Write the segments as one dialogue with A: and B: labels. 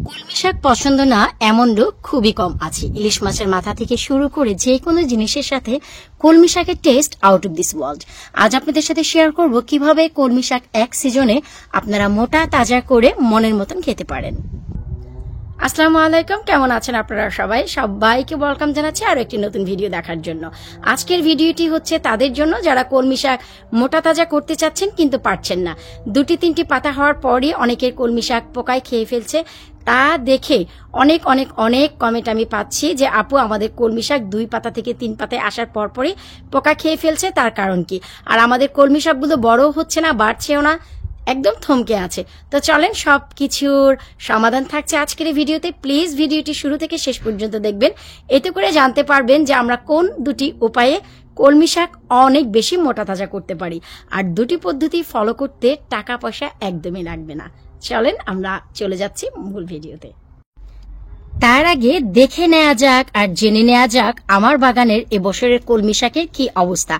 A: কলমি শাক পছন্দ না এমন লোক খুবই কম আছে। ইলিশ মাছের মাথা থেকে শুরু করে যে কোনো জিনিসের সাথে কলমি শাকের test out of this world. আজ আপনাদের সাথে শেয়ার করব কিভাবে কলমি শাক এক সিজনে আপনারা মোটা তাজা করে মনের মতন খেতে পারেন। আসসালামু আলাইকুম, কেমন আছেন আপনারা সবাই? সবাইকে ওয়েলকাম জানাচ্ছি আরো একটি নতুন ভিডিও দেখার জন্য। আজকের ভিডিওটি হচ্ছে তাদের জন্য যারা কলমি শাক মোটা তাজা করতে চাচ্ছেন কিন্তু পারছেন না। 2-3টি পাতা হওয়ার পরই অনেকের কলমি শাক পোকায় খেয়ে ফেলছে। তা দেখে অনেক অনেক অনেক কমেন্ট আমি পাচ্ছি যে আপু আমাদের কলমি শাক 2 পাতা থেকে 3 পাতায় আসার পরপরই পোকা খেয়ে ফেলছে, তার কারণ কি? আর আমাদের কলমি শাকগুলো বড়ও হচ্ছে না, বাড়ছেও না, একদম থমকে আছে। তো চলেন সব কিছুর সমাধান থাকছে আজকের এই ভিডিওতে। প্লিজ ভিডিওটি শুরু থেকে শেষ পর্যন্ত দেখবেন, এতে করে জানতে পারবেন যে আমরা কোন দুটি উপায়ে কলমি শাক অনেক বেশি মোটা তাজা করতে পারি। আর দুটি পদ্ধতি ফলো করতে টাকা পয়সা একদমই লাগবে না। চলেন আমরা চলে যাচ্ছি মূল ভিডিওতে। তার আগে দেখে নেওয়া যাক আর জেনে নেওয়া যাক আমার বাগানের এবছরের কলমি শাকের কি অবস্থা।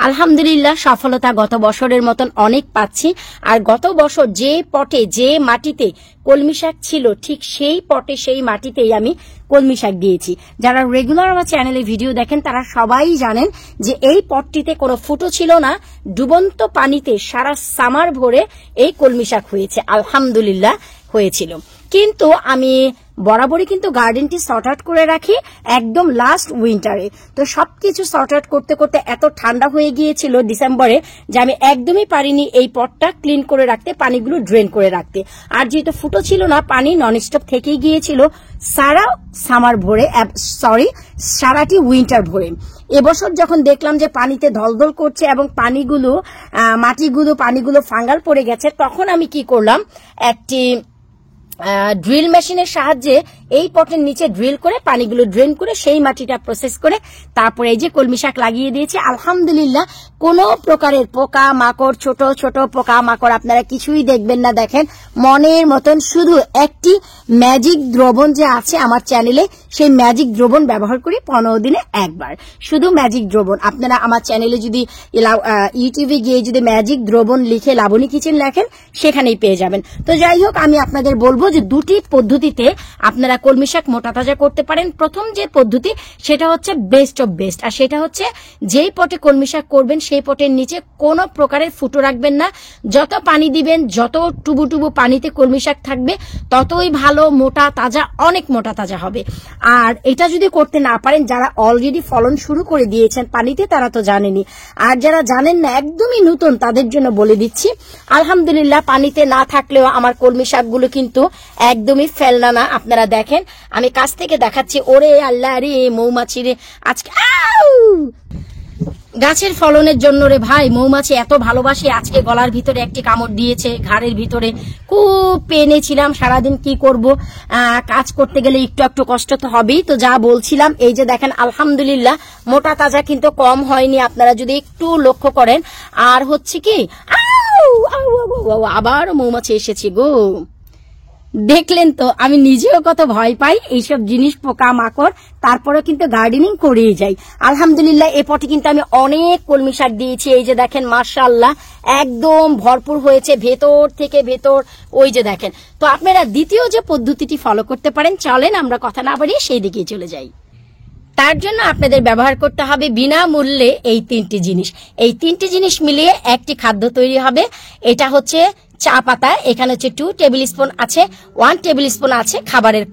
A: আলহামদুলিল্লাহ সফলতা গত বছরের মতন অনেক পাচ্ছি। আর গত বছর যে পটে যে মাটিতে কলমি শাক ছিল ঠিক সেই পটে সেই মাটিতেই আমি কলমি শাক দিয়েছি। যারা রেগুলার আমার চ্যানেলে ভিডিও দেখেন তারা সবাই জানেন যে এই পটটিতে কোনো ফুটো ছিল না, ডুবন্ত পানিতে সারা সামার ভরে এই কলমি শাক হয়েছে, আলহামদুলিল্লাহ হয়েছিল। কিন্তু আমি বরাবরই কিন্তু গার্ডেনটি সর্ট আউট করে রাখি একদম লাস্ট উইন্টারে। তো সবকিছু সর্ট আউট করতে করতে এত ঠান্ডা হয়ে গিয়েছিল ডিসেম্বরে যে আমি একদমই পারিনি এই পটটা ক্লিন করে রাখতে, পানিগুলো ড্রেন করে রাখতে। আর যেহেতু ফুটো ছিল না, পানি ননস্টপ থেকেই গিয়েছিল সারা সামার ভরে, সারাটি উইন্টার ভরে। এবছর যখন দেখলাম যে পানিতে ধলধল করছে এবং পানিগুলো ফাঙ্গাল পড়ে গেছে, তখন আমি কি করলাম, একটি ড্রিল মেশিনের সাহায্যে এই পটের নিচে ড্রিল করে পানিগুলো ড্রেন করে সেই মাটিটা প্রসেস করে তারপরে এই যে কলমি শাক লাগিয়ে দিয়েছি। আলহামদুলিল্লাহ কোনো প্রকারের পোকা মাকড়, ছোট ছোট পোকা মাকড় আপনারা কিছুই দেখবেন না। দেখেন মনের মতন শুধু একটি ম্যাজিক দ্রবণ যে আছে আমার চ্যানেলে, সেই ম্যাজিক দ্রবণ ব্যবহার করি 15 দিনে একবার, শুধু ম্যাজিক দ্রবণ। আপনারা আমার চ্যানেলে যদি ইউটিউবে গিয়ে যদি ম্যাজিক দ্রবণ লিখে লাবণী কিচেন লেখেন সেখানেই পেয়ে যাবেন। তো যাই হোক, আমি আপনাদের বলবো যে দুটি পদ্ধতিতে আপনারা কলমি শাক মোটা তাজা করতে পারেন। প্রথম যে পদ্ধতি সেটা হচ্ছে বেস্ট অফ বেস্ট, আর সেটা হচ্ছে যেই পটে কলমি শাক করবেন সেই পটের নিচে কোনো প্রকারের ফুটো রাখবেন না। যত পানি দিবেন, যত টুবু টুবু পানিতে কলমি শাক থাকবে ততই ভালো, মোটা তাজা, অনেক মোটা তাজা হবে। আর এটা যদি করতে না পারেন, যারা অলরেডি ফলন শুরু করে দিয়েছেন পানিতে তারা তো জানেনই, আর যারা জানেন না একদমই নতুন তাদের জন্য বলে দিচ্ছি। আলহামদুলিল্লাহ পানিতে না থাকলেও আমার কলমি শাকগুলো কিন্তু একদমই ফেলনা না। আপনারা দেখেন আমি কাছ থেকে দেখাচ্ছি। ওরে আল্লাহ রে, মৌমাছি রে, আজকে গাছের ফলনের জন্য রে ভাই মৌমাছি এত ভালোবাসে। আজকে গলার ভিতরে একটি কামড় দিয়েছে, ঘাড়ের ভিতরে খুব পেনে ছিলাম সারাদিন। কি করব, কাজ করতে গেলে একটু একটু কষ্ট তো হবেই। তো যা বলছিলাম, এই যে দেখেন আলহামদুলিল্লাহ মোটা তাজা কিন্তু কম হয়নি, আপনারা যদি একটু লক্ষ্য করেন। আর হচ্ছে কি, আবার মৌমাছি এসেছি গো। দেখলেন তো আমি নিজেও কত ভয় পাই এইসব জিনিস, পোকা মাকড়, তারপরে কিন্তু গার্ডেনিং করেই যাই। আলহামদুলিল্লাহ এ পটে কিন্তু আমি অনেক কলমি শাক দিয়েছি। এই যে দেখেন মাশাআল্লাহ একদম ভরপুর হয়েছে ভেতর থেকে ভেতর, ওই যে দেখেন। তো আপনারা দ্বিতীয় যে পদ্ধতিটি ফলো করতে পারেন, চলেন আমরা কথা না বাড়িয়ে সেই দিকেই চলে যাই। তার জন্য আপনাদের ব্যবহার করতে হবে বিনামূল্যে এই 3টি জিনিস। এই 3টি জিনিস মিলিয়ে একটি খাদ্য তৈরি হবে। এটা হচ্ছে চা পাতা, এখানে হচ্ছে 2 টেবিল স্পুন আছে, 1 টেবিল স্পুন আছে খাবারের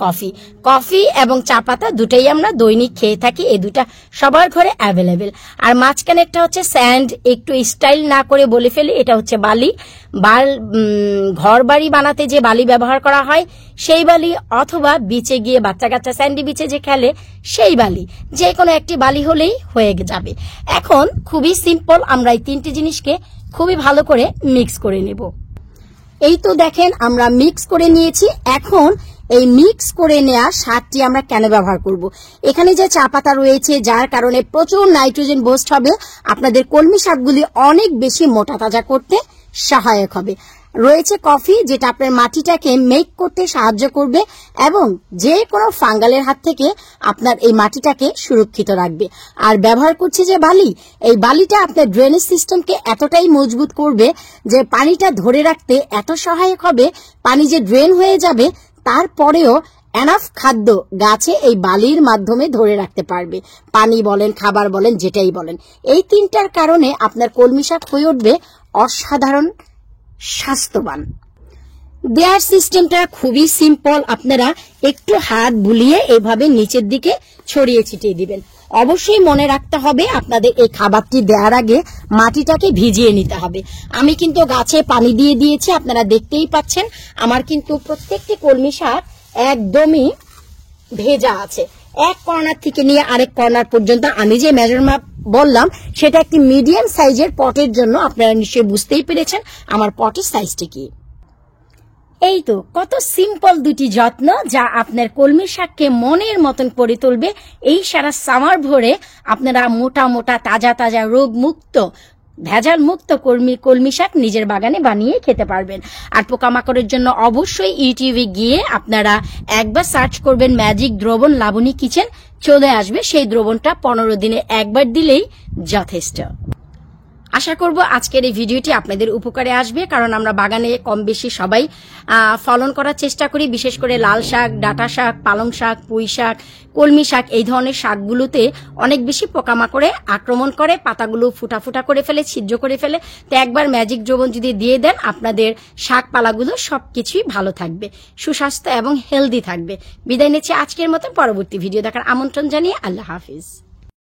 A: কফি এবং চা পাতা দুটাই আমরা দৈনিক খেয়ে থাকি, এই দুটা সবার ঘরে অ্যাভেলেবেল। আর মাঝখানে একটা হচ্ছে স্যান্ড, একটু স্টাইল না করে বলে ফেলি, এটা হচ্ছে বালি। ঘর বাড়ি বানাতে যে বালি ব্যবহার করা হয় সেই বালি, অথবা বিচে গিয়ে বাচ্চা কাচ্চা স্যান্ডি বিচে যে খেলে সেই বালি, যে কোনো একটি বালি হলেই হয়ে যাবে। এখন খুবই সিম্পল, আমরা এই 3টি জিনিসকে খুবই ভালো করে মিক্স করে নেব। এই তো দেখেন আমরা মিক্স করে নিয়েছি। এখন এই মিক্স করে নেওয়া সারটি আমরা কেন ব্যবহার করব? এখানে যে চা পাতা রয়েছে যার কারণে প্রচুর নাইট্রোজেন বুস্ট হবে, আপনাদের কলমি শাকগুলি অনেক বেশি মোটা তাজা করতে সহায়ক হবে। রয়েছে কফি, যেটা আপনার মাটিটাকে মেক করতে সাহায্য করবে এবং যে কোনো ফাঙ্গালের হাত থেকে আপনার এই মাটিটাকে সুরক্ষিত রাখবে। আর ব্যবহার করছে যে বালি, এই বালিটা আপনার ড্রেনেজ সিস্টেমকে এতটাই মজবুত করবে যে পানিটা ধরে রাখতে এত সহায়ক হবে। পানি যে ড্রেন হয়ে যাবে তারপরেও এনাফ খাদ্য গাছে এই বালির মাধ্যমে ধরে রাখতে পারবে। পানি বলেন, খাবার বলেন, যেটাই বলেন। এই তিনটার কারণে আপনার কলমি শাক হয়ে উঠবে অসাধারণ স্বাস্থ্যবান। দেয়ার সিস্টেমটা খুবই সিম্পল। আপনারা একটু হাত বুলিয়ে এইভাবে নিচের দিকে ছড়িয়ে ছিটিয়ে দিবেন। অবশ্যই মনে রাখতে হবে আপনাদের এই খাবারটি দেওয়ার আগে মাটিটাকে ভিজিয়ে নিতে হবে। আমি কিন্তু গাছে পানি দিয়ে দিয়েছি, আপনারা দেখতেই পাচ্ছেন আমার কিন্তু প্রত্যেকটি কলমি শাক একদমই ভেজা আছে। এক কর্নার থেকে নিয়ে আরেক কর্নার পর্যন্ত আমি যে মেজারমেন্ট বললাম সেটা একটি মিডিয়াম সাইজের পটের জন্য। আপনারা নিশ্চয়ই বুঝতেই পেরেছেন আমার পটের সাইজটি কি। এই তো কত সিম্পল দুটি যত্ন যা আপনার কলমি শাককে মনের মতন করে তুলবে। এই সারা সামার ভরে আপনারা মোটা মোটা তাজা তাজা রোগ মুক্ত ভেজাল মুক্ত কলমি শাক নিজের বাগানে বানিয়ে খেতে পারবেন। আর পোকামাকড়ের জন্য অবশ্যই ইউটিউবে গিয়ে আপনারা একবার সার্চ করবেন ম্যাজিক দ্রবণ লাবণী কিচেন, চলে আসবে সেই দ্রবণটা 15 দিনে একবার দিলেই যথেষ্ট। আশা করব আজকের এই ভিডিওটি আপনাদের উপকারে আসবে, কারণ আমরা বাগানে কম বেশি সবাই ফলন করার চেষ্টা করি। বিশেষ করে লাল শাক, ডাঁটা শাক, পালং শাক, পুঁই শাক, কলমি শাক এই ধরনের শাকগুলোতে অনেক বেশি পোকামাকড়ে আক্রমণ করে, পাতাগুলো ফুটা ফুটা করে ফেলে, ছিদ্র করে ফেলে। তো একবার ম্যাজিক দ্রবণ যদি দিয়ে দেন আপনাদের শাক পালাগুলো সবকিছুই ভালো থাকবে, সুস্বাস্থ্য এবং হেলদি থাকবে। বিদায় নিচ্ছি আজকের মতো। পরবর্তী ভিডিও দেখার আমন্ত্রণ জানিয়ে আল্লাহ হাফিজ।